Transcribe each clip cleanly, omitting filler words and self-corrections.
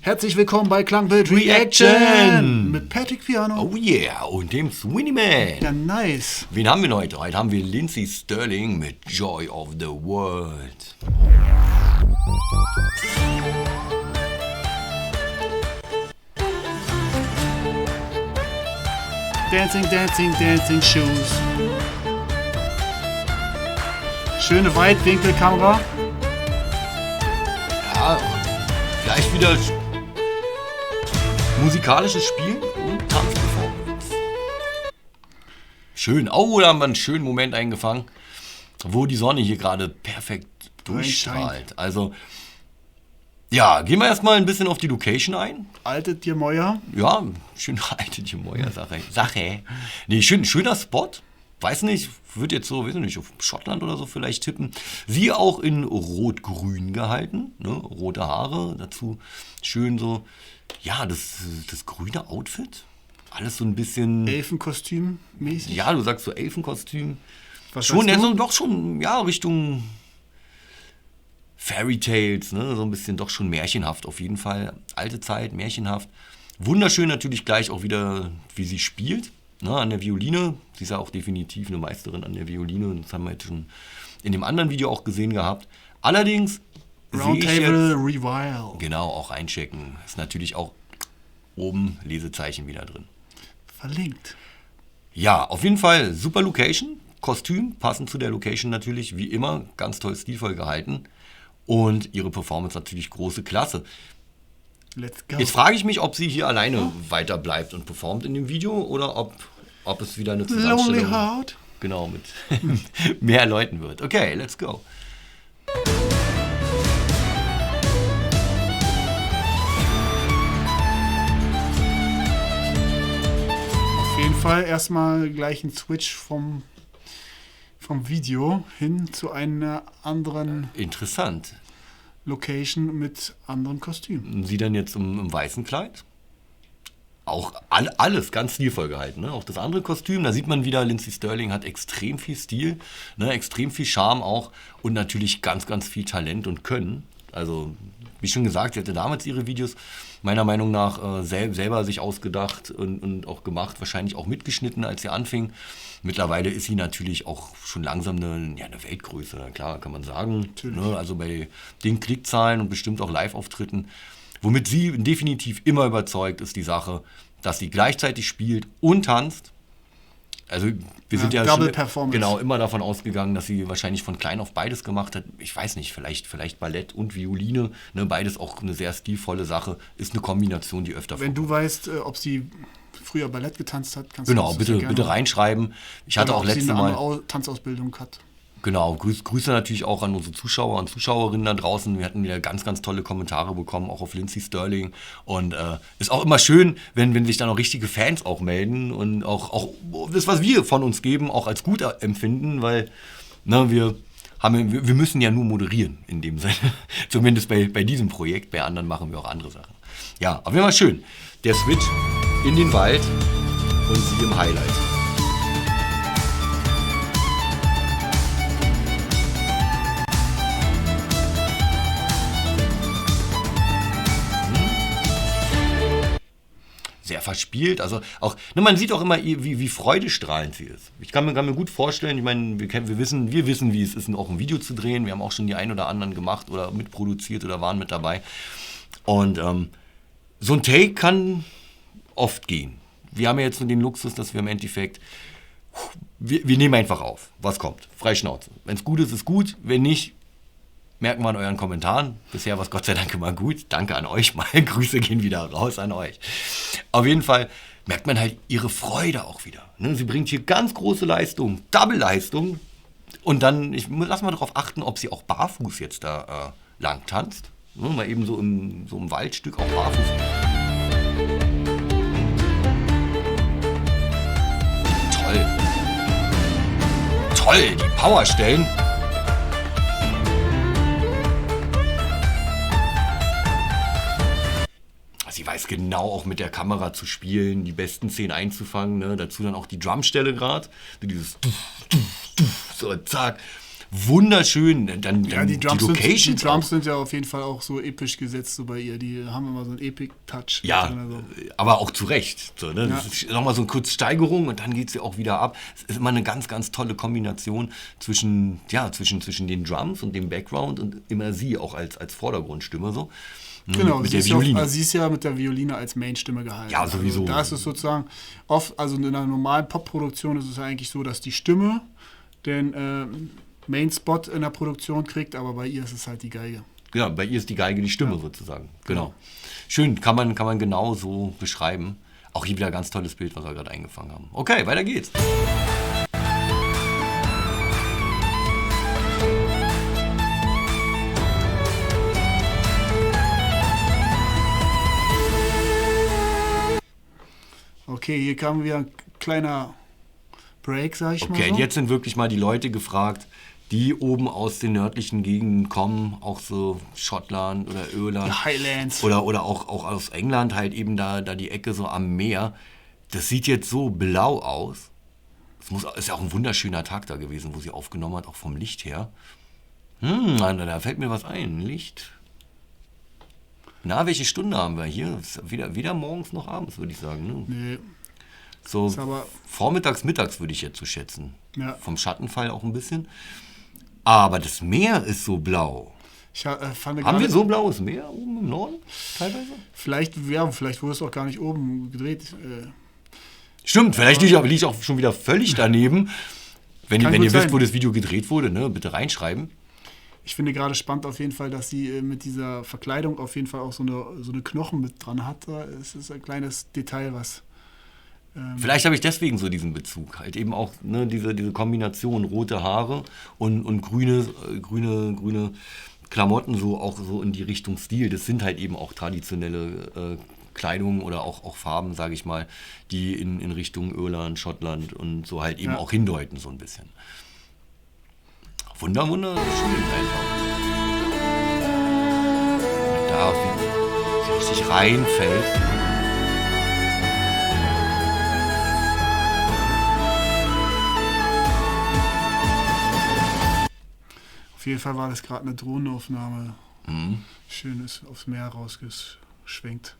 Herzlich willkommen bei Klangbild Reaction mit Patrick Piano. Oh yeah, und dem Sweeney Man. Ja, nice. Wen haben wir heute? Heute haben wir Lindsey Stirling mit Joy of the World. Dancing, dancing, dancing shoes. Schöne Weitwinkelkamera. Ja, gleich wieder musikalisches Spiel und Tanzperformance. Schön. Oh, da haben wir einen schönen Moment eingefangen, wo die Sonne hier gerade perfekt durchstrahlt. Also, ja, gehen wir erstmal ein bisschen auf die Location ein. Alte Diermäuer. Ja, schön alte Diermäuer-Sache. Nee, schöner Spot. Weiß nicht, würde jetzt so, weiß nicht, auf Schottland oder so vielleicht tippen. Sie auch in Rot-Grün gehalten, ne? Rote Haare, dazu schön so, ja, das grüne Outfit. Alles so ein bisschen... Elfenkostüm mäßig. Ja, du sagst so Elfenkostüm. Was schon, sagst du? also doch schon, ja, Richtung Fairy Tales, ne? So ein bisschen doch schon märchenhaft auf jeden Fall. Alte Zeit, märchenhaft. Wunderschön natürlich gleich auch wieder, wie sie spielt. Ne, an der Violine. Sie ist ja auch definitiv eine Meisterin an der Violine. Das haben wir jetzt schon in dem anderen Video auch gesehen gehabt. Allerdings Roundtable Revival. Genau, auch einchecken. Ist natürlich auch oben Lesezeichen wieder drin. Verlinkt. Ja, auf jeden Fall super Location. Kostüm, passend zu der Location natürlich, wie immer, ganz toll stilvoll gehalten. Und ihre Performance natürlich große Klasse. Let's go. Jetzt frage ich mich, ob sie hier alleine weiter bleibt und performt in dem Video oder ob es wieder eine Lonely Zusammenstellung Heart. genau mit mehr Leuten wird. Okay, let's go. Auf jeden Fall erstmal gleich ein Switch vom Video hin zu einer anderen Interessant. Location mit anderen Kostümen. Sie dann jetzt im weißen Kleid. Auch alles ganz stilvoll gehalten. Ne? Auch das andere Kostüm, da sieht man wieder, Lindsey Stirling hat extrem viel Stil, ne? Extrem viel Charme auch und natürlich ganz, ganz viel Talent und Können. Also, wie schon gesagt, sie hatte damals ihre Videos meiner Meinung nach selber sich ausgedacht und auch gemacht, wahrscheinlich auch mitgeschnitten, als sie anfing. Mittlerweile ist sie natürlich auch schon langsam eine Weltgröße, klar, kann man sagen. Ne? Also bei den Klickzahlen und bestimmt auch Live-Auftritten. Womit sie definitiv immer überzeugt, ist die Sache, dass sie gleichzeitig spielt und tanzt. Also wir sind ja Double schon Performance. genau immer davon ausgegangen, dass sie wahrscheinlich von klein auf beides gemacht hat. Ich weiß nicht, vielleicht Ballett und Violine, ne, beides auch eine sehr stilvolle Sache, ist eine Kombination, die öfter Wenn du weißt, ob sie früher Ballett getanzt hat, kannst Genau, du das bitte reinschreiben. Ich hatte auch letztes Mal eine Tanzausbildung hat. Genau, Grüße natürlich auch an unsere Zuschauer und Zuschauerinnen da draußen. Wir hatten wieder ganz, ganz tolle Kommentare bekommen, auch auf Lindsey Stirling. Und ist auch immer schön, wenn sich dann auch richtige Fans auch melden und auch das, was wir von uns geben, auch als gut empfinden, weil wir müssen ja nur moderieren in dem Sinne. Zumindest bei diesem Projekt. Bei anderen machen wir auch andere Sachen. Ja, auf jeden Fall schön. Der Switch in den Wald und sie im Highlight. Sehr verspielt, also auch, ne, man sieht auch immer, wie freudestrahlend sie ist. Ich kann mir gut vorstellen, ich meine, wir wissen, wie es ist, auch ein Video zu drehen. Wir haben auch schon die ein oder anderen gemacht oder mitproduziert oder waren mit dabei. Und so ein Take kann oft gehen. Wir haben ja jetzt nur den Luxus, dass wir im Endeffekt, wir nehmen einfach auf, was kommt. Frei Schnauze. Wenn es gut ist, ist gut. Wenn nicht, merken wir an euren Kommentaren. Bisher war es Gott sei Dank immer gut. Danke an euch mal. Grüße gehen wieder raus an euch. Auf jeden Fall merkt man halt ihre Freude auch wieder. Ne? Sie bringt hier ganz große Leistung, Double-Leistung. Und dann, lass mal darauf achten, ob sie auch barfuß jetzt da lang tanzt. Ne? Mal eben so im Waldstück auch barfuß. Toll, die Powerstellen. Sie weiß genau auch mit der Kamera zu spielen, die besten Szenen einzufangen. Ne? Dazu dann auch die Drumstelle gerade. Dieses so zack. wunderschön. Dann Die Drums, Locations die Drums sind ja auf jeden Fall auch so episch gesetzt so bei ihr. Die haben immer so einen Epic-Touch. Ja, so. aber auch zu Recht. So, ne? Ja. Das ist nochmal so eine kurze Steigerung und dann geht sie auch wieder ab. Es ist immer eine ganz, ganz tolle Kombination zwischen den Drums und dem Background und immer sie auch als Vordergrundstimme so. Genau, mit sie der ist, ja auch, Violine. also sie ist ja mit der Violine als Mainstimme gehalten. Ja, sowieso. Also da ist es sozusagen oft, also in einer normalen Popproduktion ist es ja eigentlich so, dass die Stimme den Main-Spot in der Produktion kriegt, aber bei ihr ist es halt die Geige. Genau, bei ihr ist die Geige die Stimme sozusagen. Genau. Schön, kann man genau so beschreiben. Auch hier wieder ein ganz tolles Bild, was wir gerade eingefangen haben. Okay, weiter geht's. Okay, hier kam wieder ein kleiner Break, sag ich mal Okay, so. und jetzt sind wirklich mal die Leute gefragt, die oben aus den nördlichen Gegenden kommen, auch so Schottland oder Irland. Die Highlands. Oder auch aus England halt eben da die Ecke so am Meer. Das sieht jetzt so blau aus. Ist ja auch ein wunderschöner Tag da gewesen, wo sie aufgenommen hat, auch vom Licht her. Da fällt mir was ein. Licht. Na, welche Stunde haben wir hier? Ist weder morgens noch abends, würde ich sagen. Ne? Nee, So ist aber- vormittags, mittags würde ich jetzt so schätzen. Ja. Vom Schattenfall auch ein bisschen. Aber das Meer ist so blau. ich fand Haben gerade, wir so blaues Meer oben im Norden teilweise? vielleicht wurde es auch gar nicht oben gedreht. Stimmt, vielleicht liege ich auch schon wieder völlig daneben. Wenn Kann ihr gut wisst, sein. wo das Video gedreht wurde, ne, bitte reinschreiben. Ich finde gerade spannend auf jeden Fall, dass sie mit dieser Verkleidung auf jeden Fall auch so eine Knochen mit dran hat. Es ist ein kleines Detail, was... Vielleicht habe ich deswegen so diesen Bezug. Halt eben auch ne, diese Kombination rote Haare und grüne Klamotten, so auch so in die Richtung Stil. Das sind halt eben auch traditionelle Kleidung oder auch Farben, sage ich mal, die in Richtung Irland, Schottland und so halt eben auch hindeuten so ein bisschen. Wunderschön einfach. Da wie sie richtig reinfällt. Auf jeden Fall war das gerade eine Drohnenaufnahme. Schön ist aufs Meer rausgeschwenkt.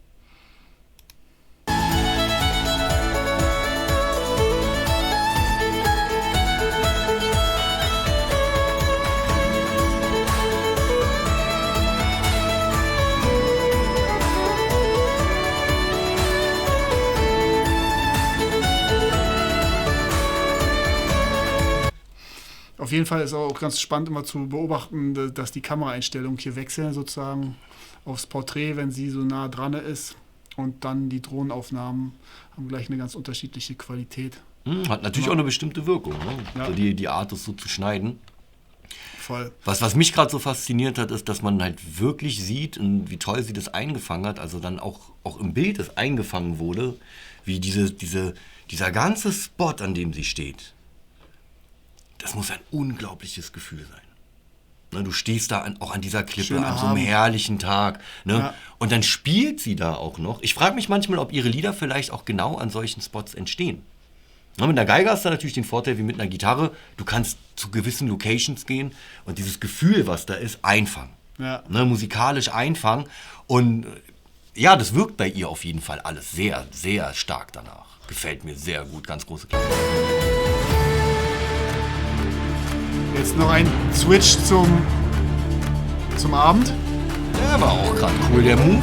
Auf jeden Fall ist auch ganz spannend immer zu beobachten, dass die Kameraeinstellungen hier wechseln sozusagen aufs Porträt, wenn sie so nah dran ist. Und dann die Drohnenaufnahmen haben gleich eine ganz unterschiedliche Qualität. Hat natürlich auch eine bestimmte Wirkung, ne? Ja. So die Art, das so zu schneiden. Voll. Was mich gerade so fasziniert hat, ist, dass man halt wirklich sieht, und wie toll sie das eingefangen hat, also dann auch im Bild das eingefangen wurde, wie dieser ganze Spot, an dem sie steht. Das muss ein unglaubliches Gefühl sein. Ne, du stehst da auch an dieser Klippe, Schöner an so einem Abend. herrlichen Tag. Ne? Ja. Und dann spielt sie da auch noch. Ich frage mich manchmal, ob ihre Lieder vielleicht auch genau an solchen Spots entstehen. Ne, mit einer Geige hast du natürlich den Vorteil wie mit einer Gitarre. Du kannst zu gewissen Locations gehen und dieses Gefühl, was da ist, einfangen. Ja. Ne, musikalisch einfangen. Und ja, das wirkt bei ihr auf jeden Fall alles sehr, sehr stark danach. Gefällt mir sehr gut. Ganz große Klasse. Jetzt noch ein Switch zum Abend. Der war auch gerade cool, der Move.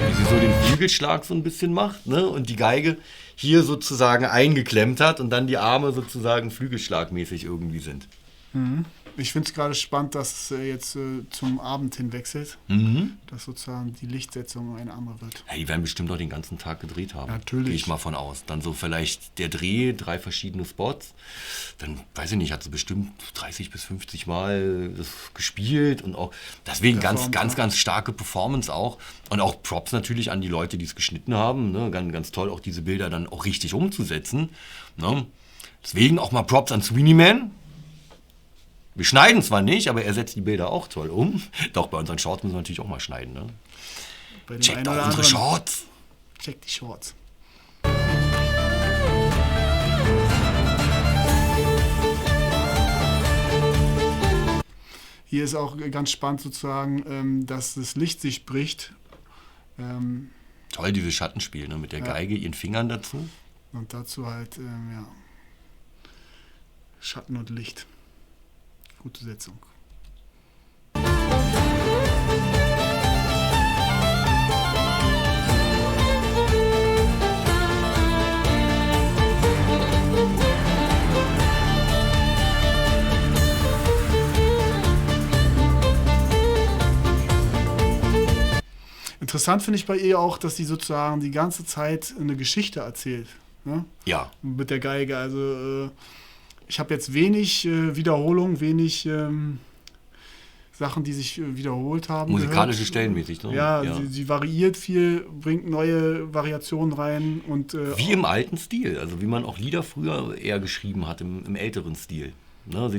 Wie sie so den Flügelschlag so ein bisschen macht, ne? Und die Geige hier sozusagen eingeklemmt hat und dann die Arme sozusagen flügelschlagmäßig irgendwie sind. Ich finde es gerade spannend, dass es jetzt zum Abend hin wechselt. Dass sozusagen die Lichtsetzung eine andere wird. Ja, die werden bestimmt auch den ganzen Tag gedreht haben. Natürlich. Gehe ich mal von aus. Dann so vielleicht der Dreh, 3 verschiedene Spots. Dann, weiß ich nicht, hat sie bestimmt 30 bis 50 Mal das gespielt und auch deswegen ganz starke Performance auch. Und auch Props natürlich an die Leute, die es geschnitten haben. Ne? Ganz toll, auch diese Bilder dann auch richtig umzusetzen. Ne? Deswegen auch mal Props an Sweeney Man. Wir schneiden zwar nicht, aber er setzt die Bilder auch toll um. Doch, bei unseren Shorts müssen wir natürlich auch mal schneiden. Ne? Bei dem Checkt einen auch oder unsere anderen- Shorts. Checkt die Shorts. Hier ist auch ganz spannend sozusagen, dass das Licht sich bricht. Toll, dieses Schattenspiel, ne? Mit der Geige, ihren Fingern dazu. Und dazu halt, Schatten und Licht. Gute Setzung. Interessant finde ich bei ihr auch, dass sie sozusagen die ganze Zeit eine Geschichte erzählt. Ne? Ja. Mit der Geige. Also ich habe jetzt wenig Wiederholung, wenig Sachen, die sich wiederholt haben. Musikalische gehört. Stellenmäßig, ne? Ja, sie variiert viel, bringt neue Variationen rein. Und, wie im alten Stil, also wie man auch Lieder früher eher geschrieben hat, im älteren Stil. Ne,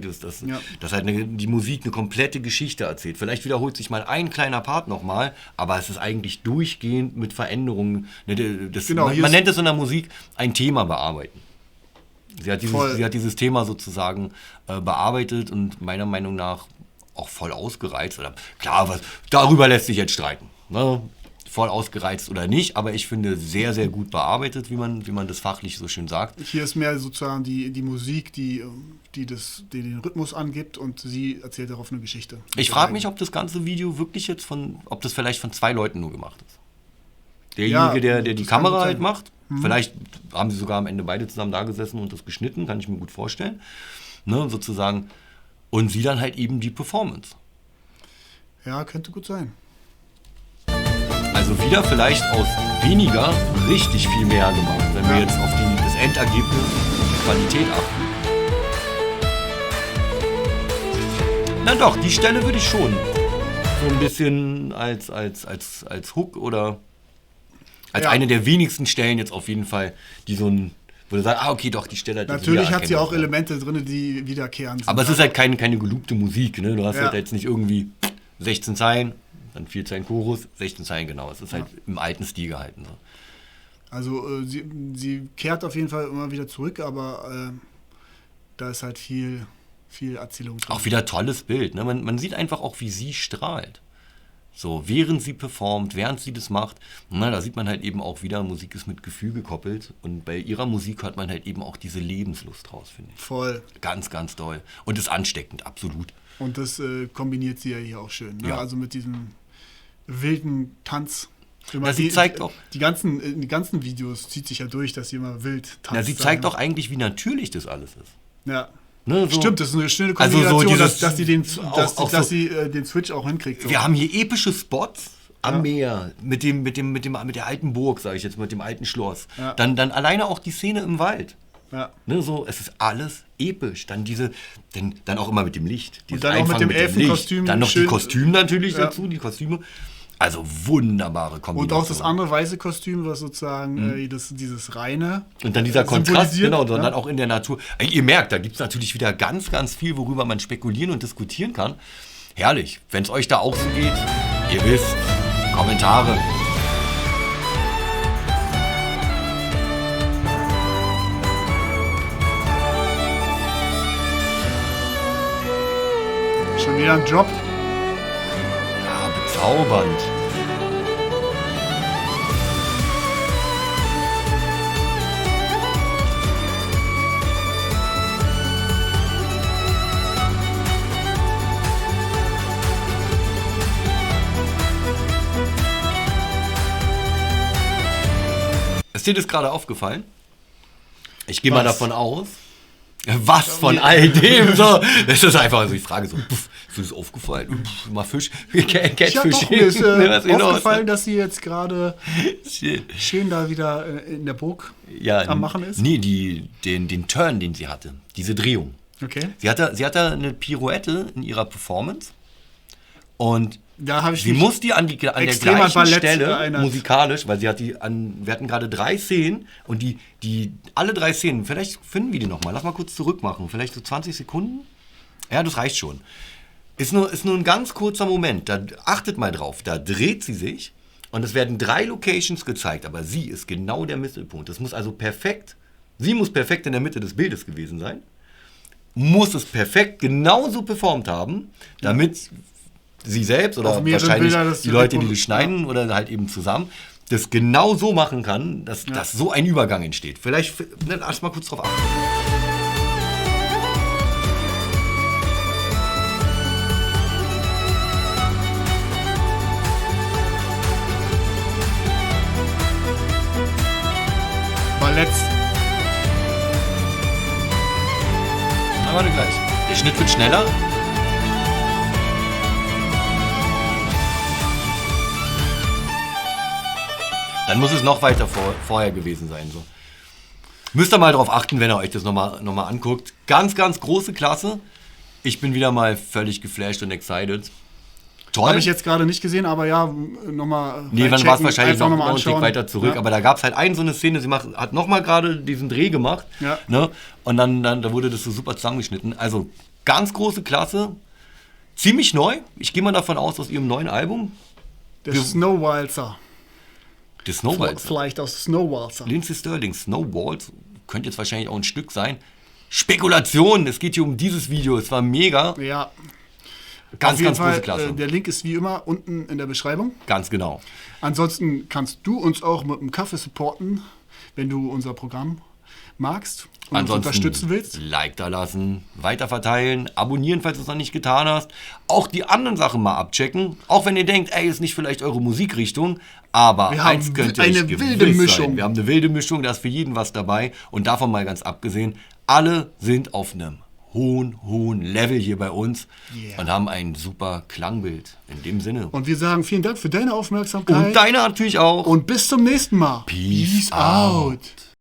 dass halt die Musik eine komplette Geschichte erzählt. Vielleicht wiederholt sich mal ein kleiner Part nochmal, aber es ist eigentlich durchgehend mit Veränderungen. Man nennt es in der Musik ein Thema bearbeiten. Sie hat dieses Thema sozusagen bearbeitet und meiner Meinung nach auch voll ausgereizt. Oder, klar, darüber lässt sich jetzt streiten. Ne? Voll ausgereizt oder nicht, aber ich finde sehr, sehr gut bearbeitet, wie man das fachlich so schön sagt. Hier ist mehr sozusagen die Musik, die den Rhythmus angibt, und sie erzählt darauf eine Geschichte. Ich frage mich, ob das ganze Video wirklich jetzt ob das vielleicht von 2 Leuten nur gemacht ist. Derjenige, der die Kamera halt macht, vielleicht haben sie sogar am Ende beide zusammen da gesessen und das geschnitten, kann ich mir gut vorstellen, ne, sozusagen. Und sie dann halt eben die Performance. Ja, könnte gut sein. Also wieder vielleicht aus weniger richtig viel mehr gemacht, wenn wir jetzt auf das Endergebnis und die Qualität achten. Na doch, die Stelle würde ich schon so ein bisschen als Hook oder als eine der wenigsten Stellen jetzt auf jeden Fall, die so ein, wo du sagst, okay, doch, die Stelle hat natürlich hat sie auch Elemente drin, die wiederkehren. Aber es ist halt keine gelobte Musik, ne? Du hast halt jetzt nicht irgendwie 16 Zeilen, dann 4 Zeilen Chorus, 16 Zeilen, genau. Es ist halt im alten Stil gehalten. Ne? Also sie kehrt auf jeden Fall immer wieder zurück, aber da ist halt viel Erzählung drin. Auch wieder tolles Bild. Ne? Man sieht einfach auch, wie sie strahlt. So, während sie performt, während sie das macht, da sieht man halt eben auch wieder, Musik ist mit Gefühl gekoppelt. Und bei ihrer Musik hört man halt eben auch diese Lebenslust raus, finde ich. Voll. Ganz, ganz toll. Und ist ansteckend, absolut. Und das kombiniert sie ja hier auch schön. Ne? Ja. Also mit diesem wilden Tanz. Sie zeigt auch. Die ganzen Videos zieht sich ja durch, dass sie immer wild tanzt. Sie zeigt auch eigentlich, wie natürlich das alles ist. Ja. Ne, so. Stimmt, das ist eine schöne Kombination, dass sie den Switch auch hinkriegt. So. Wir haben hier epische Spots am Meer, mit der alten Burg, sage ich jetzt, mit dem alten Schloss. Ja. Dann alleine auch die Szene im Wald. Ja. Ne, so, es ist alles episch. Dann auch immer mit dem Licht. Und dann auch mit dem Elfenkostüm. Dann noch die Kostüme natürlich dazu, die Kostüme. Also wunderbare Kombination. Und auch das andere weiße Kostüm, was sozusagen dieses reine. Und dann dieser Kontrast, genau, sondern auch in der Natur. Ihr merkt, da gibt es natürlich wieder ganz, ganz viel, worüber man spekulieren und diskutieren kann. Herrlich. Wenn es euch da auch so geht, ihr wisst, Kommentare. Schon wieder ein Job. Bezaubernd. Ist dir das gerade aufgefallen? Ich gehe mal davon aus. Was von all dem? So, das ist einfach so die Frage, so, ist das aufgefallen? Mal Fisch, Catfish. Mir ist aufgefallen, dass sie jetzt gerade schön da wieder in der Burg am Machen ist. Nee, den Turn, den sie hatte, diese Drehung. Okay. Sie hatte eine Pirouette in ihrer Performance und sie muss die an der gleichen Stelle musikalisch, weil wir hatten gerade 3 Szenen und alle 3 Szenen, vielleicht finden wir die nochmal, lass mal kurz zurückmachen, vielleicht so 20 Sekunden. Ja, das reicht schon. Ist nur ein ganz kurzer Moment, da achtet mal drauf, da dreht sie sich und es werden 3 Locations gezeigt, aber sie ist genau der Mittelpunkt. Das muss also sie muss perfekt in der Mitte des Bildes gewesen sein. muss es perfekt genauso performt haben, damit sie selbst oder Auf mehreren wahrscheinlich Bilder, das die Leute, die direkt- das schneiden oder halt eben zusammen, das genau so machen kann, dass so ein Übergang entsteht. Vielleicht lass mal kurz drauf achten. Ballett. Na, warte gleich. Der Schnitt wird schneller. Dann muss es noch weiter vorher gewesen sein. So. Müsst ihr mal drauf achten, wenn ihr euch das nochmal anguckt. Ganz, ganz große Klasse. Ich bin wieder mal völlig geflasht und excited. Toll. Habe ich jetzt gerade nicht gesehen, aber ja, nochmal. Nee, dann war es wahrscheinlich noch einen Tick anschauen. weiter zurück. Ja. Aber da gab es halt so eine Szene, hat nochmal gerade diesen Dreh gemacht. Ja. Ne? Und dann da wurde das so super zusammengeschnitten. Also ganz große Klasse. Ziemlich neu. Ich gehe mal davon aus ihrem neuen Album. Der Snowwalzer. The Snowballs. Vielleicht aus Snowwalzer. Lindsey Sterling, Snowballs. Könnte jetzt wahrscheinlich auch ein Stück sein. Spekulation. Es geht hier um dieses Video. Es war mega. Ja. Ganz, Auf jeden ganz große Fall, Klasse. der Link ist wie immer unten in der Beschreibung. Ganz genau. Ansonsten kannst du uns auch mit einem Kaffee supporten, wenn du unser Programm magst und uns unterstützen willst. Like da lassen, weiterverteilen, abonnieren, falls du es noch nicht getan hast. Auch die anderen Sachen mal abchecken. Auch wenn ihr denkt, ey, ist nicht vielleicht eure Musikrichtung, aber Wir eins haben könnt ihr eine euch gewiss wilde sein. Mischung. Wir haben eine wilde Mischung, da ist für jeden was dabei. Und davon mal ganz abgesehen, alle sind auf einem hohen Level hier bei uns und haben ein super Klangbild. In dem Sinne. Und wir sagen vielen Dank für deine Aufmerksamkeit. Und deine natürlich auch. Und bis zum nächsten Mal. Peace out.